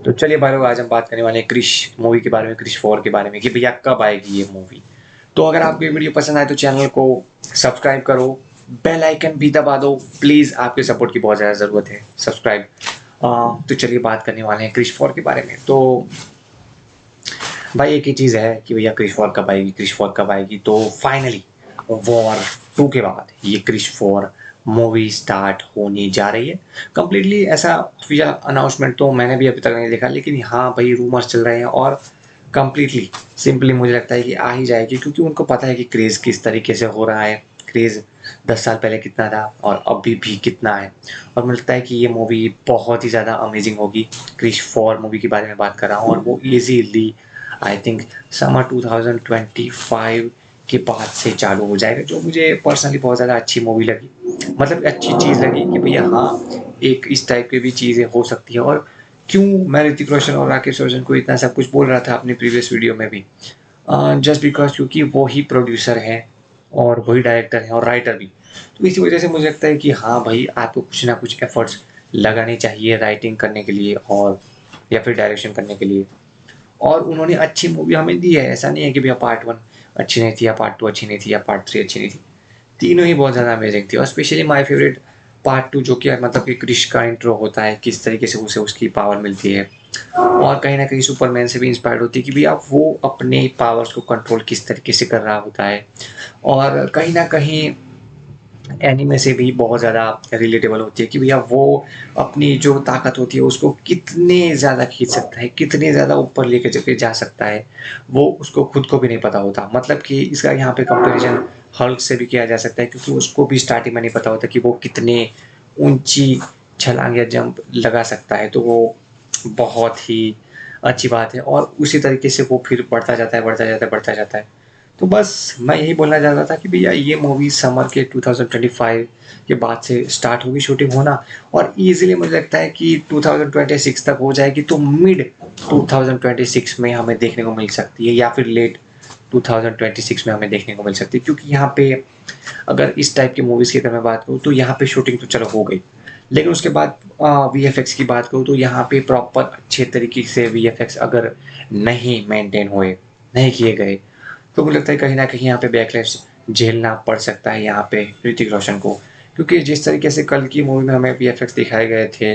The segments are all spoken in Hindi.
तो चलिए भाई लोग, आज हम बात करने वाले हैं क्रिश मूवी के बारे में, क्रिश 4 के बारे में कि भैया कब आएगी ये मूवी। तो अगर आपको ये वीडियो पसंद आए तो चैनल को सब्सक्राइब करो, बेल आइकन भी दबा दो प्लीज़, आपके सपोर्ट की बहुत ज़्यादा ज़रूरत है। सब्सक्राइब। तो चलिए बात करने वाले हैं क्रिश 4 के बारे में। तो भाई एक ही चीज़ है कि भैया क्रिश 4 कब आएगी, क्रिश 4 कब आएगी। तो फाइनली वॉर 2 के बाद ये क्रिश 4 मूवी स्टार्ट होने जा रही है। कंप्लीटली ऐसा ऑफिशियल अनाउंसमेंट तो मैंने भी अभी तक नहीं देखा, लेकिन हाँ भाई रूमर्स चल रहे हैं और कंप्लीटली सिंपली मुझे लगता है कि आ ही जाएगी, क्योंकि उनको पता है कि क्रेज़ किस तरीके से हो रहा है। क्रेज़ 10 साल पहले कितना था और अभी भी कितना है, और मुझे लगता है कि ये मूवी बहुत ही ज़्यादा अमेजिंग होगी। क्रिश 4 मूवी के बारे में बात कर रहा हूँ और वो ईजीली आई थिंक समर 2025 के बाद से चालू हो जाएगा, जो मुझे पर्सनली बहुत ज़्यादा अच्छी मूवी लगी। मतलब अच्छी चीज़ लगी कि भैया हाँ, एक इस टाइप की भी चीज़ें हो सकती हैं। और क्यों मैं ऋतिक रोशन और राकेश रोशन को इतना सब कुछ बोल रहा था अपनी प्रीवियस वीडियो में भी, जस्ट बिकॉज क्योंकि वो ही प्रोड्यूसर हैं और वही डायरेक्टर हैं और राइटर भी। तो इसी वजह से मुझे लगता है कि हाँ भाई, आपको कुछ ना कुछ एफर्ट्स लगाने चाहिए राइटिंग करने के लिए और या फिर डायरेक्शन करने के लिए। और उन्होंने अच्छी मूवी हमें दी है, ऐसा नहीं है कि भैया पार्ट 1 अच्छी नहीं थी या पार्ट 2 अच्छी नहीं थी या पार्ट 3 अच्छी नहीं थी। तीनों ही बहुत ज़्यादा अमेजिंग थी, और स्पेशली माय फेवरेट पार्ट 2, जो कि मतलब कि क्रिश का इंट्रो होता है, किस तरीके से उसे उसकी पावर मिलती है और कहीं न कहीं सुपरमैन से भी इंस्पायर्ड होती है कि भैया वो अपने पावर्स को कंट्रोल किस तरीके से कर रहा होता है। और कहीं न कहीं एनीमे से भी बहुत ज़्यादा रिलेटेबल होती है कि भैया वो अपनी जो ताकत होती है उसको कितने ज़्यादा खींच सकता है, कितने ज़्यादा ऊपर लेके जाके जा सकता है, वो उसको खुद को भी नहीं पता होता। मतलब कि इसका यहाँ पे कंपैरिजन हल्क से भी किया जा सकता है, क्योंकि उसको भी स्टार्टिंग में नहीं पता होता कि वो कितने ऊँची छलांग या जंप लगा सकता है। तो वो बहुत ही अच्छी बात है और उसी तरीके से वो फिर बढ़ता जाता है, बढ़ता जाता है, बढ़ता जाता है। तो बस मैं यही बोलना चाह रहा था कि भैया ये मूवी समर के 2025 के बाद से स्टार्ट होगी शूटिंग होना, और ईज़िली मुझे लगता है कि 2026 तक हो जाएगी। तो मिड 2026 में हमें देखने को मिल सकती है या फिर लेट 2026 में हमें देखने को मिल सकती है, क्योंकि यहाँ पे अगर इस टाइप की मूवीज़ की अगर मैं बात करूँ तो यहाँ पे शूटिंग तो चलो हो गई, लेकिन उसके बाद वीएफएक्स की बात करूँ तो यहाँ पे प्रॉपर अच्छे तरीके से वीएफएक्स अगर नहीं मेंटेन हुए, नहीं किए गए, तो मुझे लगता है कहीं न कहीं यहाँ पे बैकलैश झेलना पड़ सकता है यहाँ पे ऋतिक रोशन को। क्योंकि जिस तरीके से कल की मूवी में हमें वीएफएक्स दिखाए गए थे,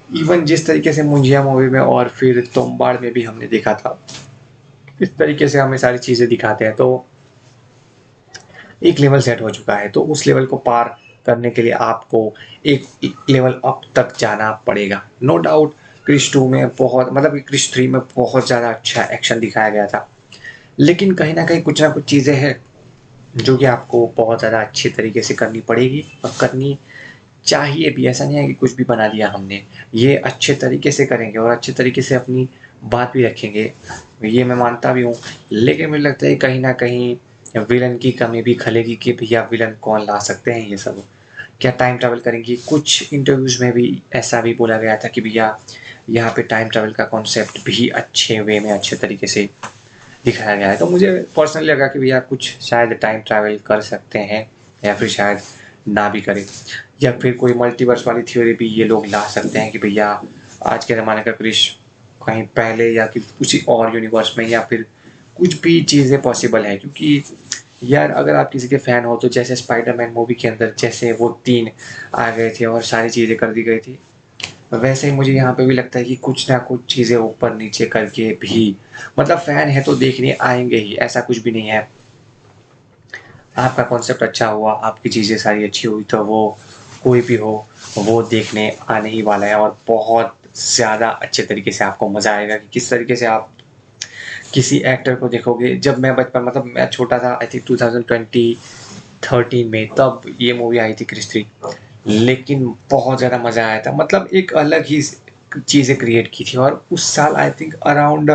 इवन जिस तरीके से मुंजिया मूवी में और फिर तुम्बाड़ में भी हमने देखा था, इस तरीके से हमें सारी चीज़ें दिखाते हैं, तो एक लेवल सेट हो चुका है। तो उस लेवल को पार करने के लिए आपको एक लेवल अप तक जाना पड़ेगा। नो डाउट क्रिश 2 में बहुत, मतलब क्रिश 3 में बहुत ज़्यादा अच्छा एक्शन दिखाया गया था, लेकिन कहीं न कहीं कुछ ना कुछ चीज़ें हैं जो कि आपको बहुत ज़्यादा अच्छे तरीके से करनी पड़ेगी और करनी चाहिए भी। ऐसा नहीं है कि कुछ भी बना दिया हमने, ये अच्छे तरीके से करेंगे और अच्छे तरीके से अपनी बात भी रखेंगे, ये मैं मानता भी हूँ। लेकिन मुझे लगता है कहीं न कहीं विलन की कमी भी खलेगी कि भैया विलन कौन ला सकते हैं ये सब, क्या टाइम ट्रैवल करेंगी। कुछ इंटरव्यूज़ में भी ऐसा भी बोला गया था कि भैया यहाँ पे टाइम ट्रैवल का कॉन्सेप्ट भी अच्छे वे में, अच्छे तरीके से दिखाया गया है। तो मुझे पर्सनली लगा कि भैया कुछ शायद टाइम ट्रैवल कर सकते हैं या फिर शायद ना भी करें, या फिर कोई मल्टीवर्स वाली थ्योरी भी ये लोग ला सकते हैं कि भैया आज के ज़माने का क्रिश कहीं पहले या कि किसी और यूनिवर्स में, या फिर कुछ भी चीज़ें पॉसिबल है। क्योंकि यार अगर आप किसी के फ़ैन हो तो जैसे स्पाइडरमैन मूवी के अंदर जैसे वो 3 आ गए थे और सारी चीज़ें कर दी गई थी, वैसे ही मुझे यहाँ पे भी लगता है कि कुछ ना कुछ चीज़ें ऊपर नीचे करके भी, मतलब फ़ैन है तो देखने आएँगे ही, ऐसा कुछ भी नहीं है। आपका कॉन्सेप्ट अच्छा हुआ, आपकी चीज़ें सारी अच्छी हुई, तो वो कोई भी हो वो देखने आने ही वाला है और बहुत ज़्यादा अच्छे तरीके से आपको मज़ा आएगा कि किस तरीके से आप किसी एक्टर को देखोगे। जब मैं बचपन, मतलब मैं छोटा था, आई थिंक 2013 में तब ये मूवी आई थी क्रिश 3, लेकिन बहुत ज़्यादा मज़ा आया था। मतलब एक अलग ही चीज़ें क्रिएट की थी, और उस साल आई थिंक अराउंड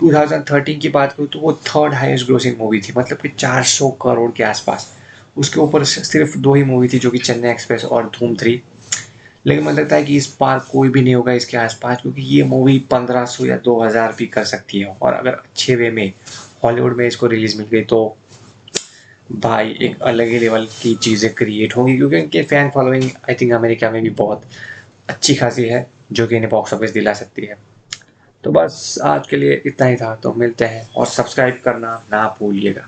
2013 की बात करूँ तो वो थर्ड हाईएस्ट ग्रोसिंग मूवी थी, मतलब कि 400 करोड़ के आसपास। उसके ऊपर सिर्फ 2 ही मूवी थी, जो कि चेन्नई एक्सप्रेस और धूम 3। लेकिन मुझे लगता है कि इस बार कोई भी नहीं होगा इसके आसपास, क्योंकि ये मूवी 1500 या 2000 भी कर सकती है, और अगर अच्छे वे में हॉलीवुड में इसको रिलीज़ मिल गई तो भाई एक अलग ही लेवल की चीज़ें क्रिएट होंगी, क्योंकि इनके fan following I think America में भी बहुत अच्छी खासी है, जो कि इन्हें बॉक्स ऑफिस दिला सकती है। तो बस आज के लिए इतना ही था, तो मिलते हैं और सब्सक्राइब करना ना भूलिएगा।